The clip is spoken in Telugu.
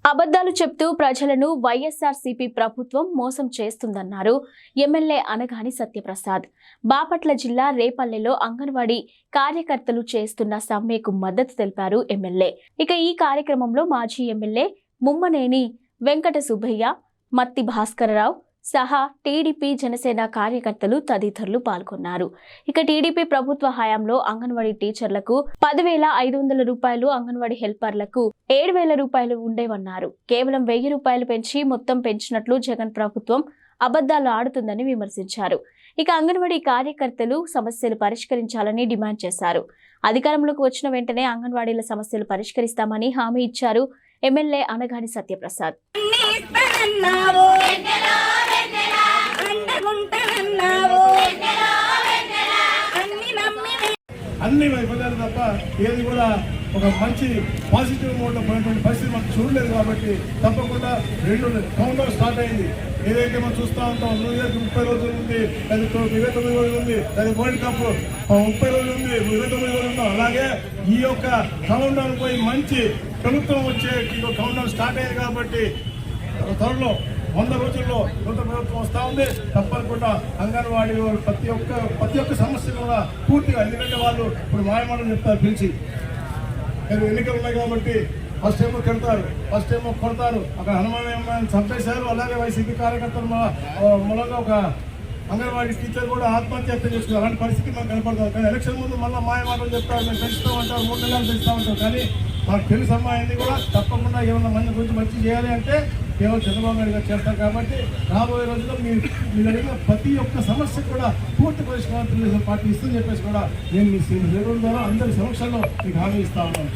అబద్ధాలు చెప్తూ ప్రజలను వైఎస్ఆర్సీపీ ప్రభుత్వం మోసం చేస్తుందన్నారు ఎమ్మెల్యే అనగాని సత్యప్రసాద్. బాపట్ల జిల్లా రేపల్లెలో అంగన్వాడీ కార్యకర్తలు చేస్తున్న సమ్మెకు మద్దతు తెలిపారు ఎమ్మెల్యే. ఇక ఈ కార్యక్రమంలో మాజీ ఎమ్మెల్యే ముమ్మనేని వెంకట సుబ్బయ్య, మత్తి భాస్కరరావు సహా టీడీపీ జనసేన కార్యకర్తలు తదితరులు పాల్గొన్నారు. ఇక టీడీపీ ప్రభుత్వ హయాంలో అంగన్వాడీ టీచర్లకు 10,500 రూపాయలు, అంగన్వాడీ హెల్పర్లకు 7,000 రూపాయలు ఉండేవన్నారు. కేవలం 1,000 రూపాయలు పెంచి మొత్తం పెంచినట్లు జగన్ ప్రభుత్వం అబద్ధాలు ఆడుతుందని విమర్శించారు. ఇక అంగన్వాడీ కార్యకర్తలు సమస్యలు పరిష్కరించాలని డిమాండ్ చేశారు. అధికారంలోకి వచ్చిన వెంటనే అంగన్వాడీల సమస్యలు పరిష్కరిస్తామని హామీ ఇచ్చారు ఎమ్మెల్యే అనగాని సత్యప్రసాద్. అన్ని వైఫల్యాలు తప్ప ఏది కూడా ఒక మంచి పాజిటివ్ మోడ్లో పోయినటువంటి పరిస్థితి మనకు చూడలేదు. కాబట్టి తప్పకుండా 2 కౌంటర్ స్టార్ట్ అయింది. ఏదైతే మనం చూస్తూ ఉంటాం, 30 రోజులు ఉంది, అది 29 రోజులు ఉంది, అది వరల్డ్ కప్ 30 రోజులు ఉంది, 29 రోజులు ఉందాం. అలాగే ఈ యొక్క కౌంటర్ పోయి మంచి ప్రభుత్వం వచ్చే కౌంటర్ స్టార్ట్ అయింది. కాబట్టి త్వరలో 100 రోజుల్లో కొత్త ప్రభుత్వం వస్తూ ఉంది. తప్పకుండా అంగన్వాడీ ప్రతి ఒక్క సమస్య కూడా పూర్తిగా, ఎందుకంటే వాళ్ళు ఇప్పుడు మాయమాటలు చెప్తారు పిలిచి, ఎన్నికలు ఉన్నాయి కాబట్టి ఫస్ట్ ఏమో కడతారు, ఫస్ట్ ఏమో కొడతారు. అక్కడ హనుమాన్ చంపేశారు. అలాగే వైసీపీ కార్యకర్తలు మూలంగా ఒక అంగన్వాడీ టీచర్ కూడా ఆత్మహత్య చేసుకున్నారు. అలాంటి పరిస్థితి మనకు కనపడతారు. కానీ ఎలక్షన్ ముందు మళ్ళీ మాయమాటలు చెప్తారు, మేము పెంచుతామంటారు, 3 నెలలు పెంచుతామంటారు. కానీ మాకు తెలుసు అమ్మాయింది కూడా తప్పకుండా ఏమన్నా మంది గురించి మంచి చేయాలి అంటే కేవలం చంద్రబాబు నాయుడు గారు చేస్తారు. కాబట్టి రాబోయే రోజుల్లో మీరు అడిగిన ప్రతి ఒక్క సమస్య కూడా పూర్తి పరిష్కారం తెలుగుదేశం పార్టీ ఇస్తుందని చెప్పేసి కూడా నేను మీ ద్వారా అందరి సమక్షంలో మీకు హామీ ఇస్తా ఉన్నాను.